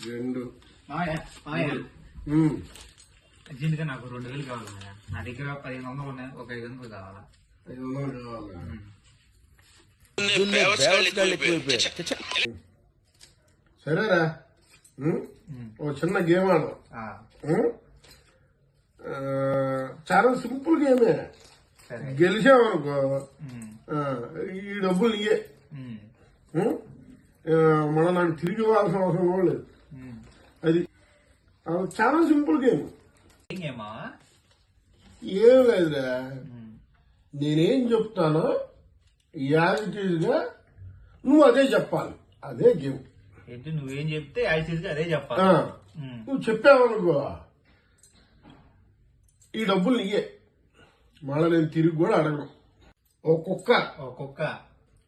2 అర్జెంట్గా నాకు 2000 కావాలి మాయా. నా దగ్గర 1500 ఉన్నాయి, ఒక 500 కావాలా. 500 కావాలా? సరేరా, ఓ చిన్న గేమ్ ఆడదాం. చాలా సింపుల్ గేమే. గెలిచామనుకో ఈ డబ్బులు నీయే. మళ్ళీ నాకు తిరిగి ఇవ్వాల్సిన అవసరం కూడా లేదు. అది చాలా సింపుల్ గేమ్. ఏం లేదురా, నేనేం చెప్తానో యాజిటీజ్గా నువ్వు అదే చెప్పాలి. అదే గేమ్. ఏంటి నువ్వేం చెప్తే యాజిటీజ్గా అదే చెప్పాలి. నువ్వు చెప్పావనుకో ఈ డబ్బులు నీయే. మళ్ళీ నేను తిరిగి కూడా అడగను. ఓ కుక్క,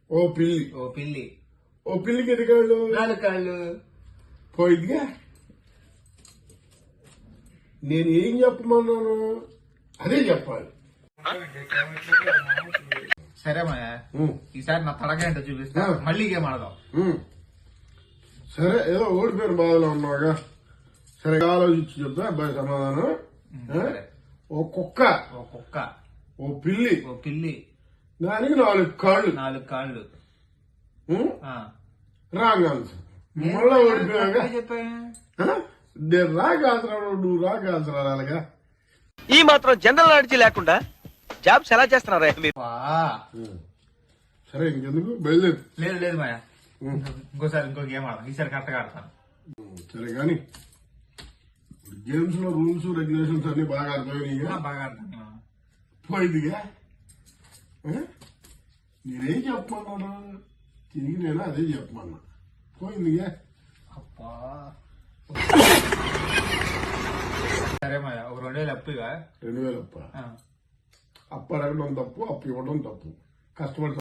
ఓ పిల్లి. ఓ పిల్లికి ఎన్ని కాళ్ళు? 4 కాళ్ళు. పోయిద్దిగా. నేను ఏం చెప్పమన్నాను అదే చెప్పాలి. సరే మాయా, ఈసారి నా తలకాయ చూపిస్తా, మళ్ళీ గేమ్ ఆడదాం. సరే, ఏదో ఓడిపోయిన బాధలో ఉన్నావుగా. సరే, ఆలోచించి చెప్తా అబ్బాయి సమాధానం. ఓ కుక్క, ఓ పిల్లి, దానికి 4 కాళ్ళు. 4 కాళ్ళు. Wrong answer. మళ్ళా ఓడిపోయాగా. నేను రాంగ్ ఆన్సర్, నువ్వు రాంగ్ ఆన్సర్ అలాగా. ఈ మాత్రం జనరల్ నాలెడ్జ్ లేకుండా జాబ్స్ ఎలా చేస్తున్నారా మీరు? సరే, ఇంకెందుకు బయలుదేరు. లేదు మాయా, ఇంకో గేమ్ ఆడదాం. ఈసారి కరెక్ట్గా ఆడతాను. సరే కానీ గేమ్స్ లో రూల్స్ రెగ్యులేషన్స్ అన్ని బాగా అర్థమైనాయిగా. బాగా ఆడతాను. పోయిందిగా. నేనేం చెప్పమన్నా తిరిగి నేను అదే చెప్పమన్నా. పోయిందిగా. అప్పా సరే మాయా, ఒక 2000 అప్పుగా. 2000 అప్ప. అప్పు అడగడం తప్పు, అప్పు ఇవ్వడం తప్పు. కస్టమర్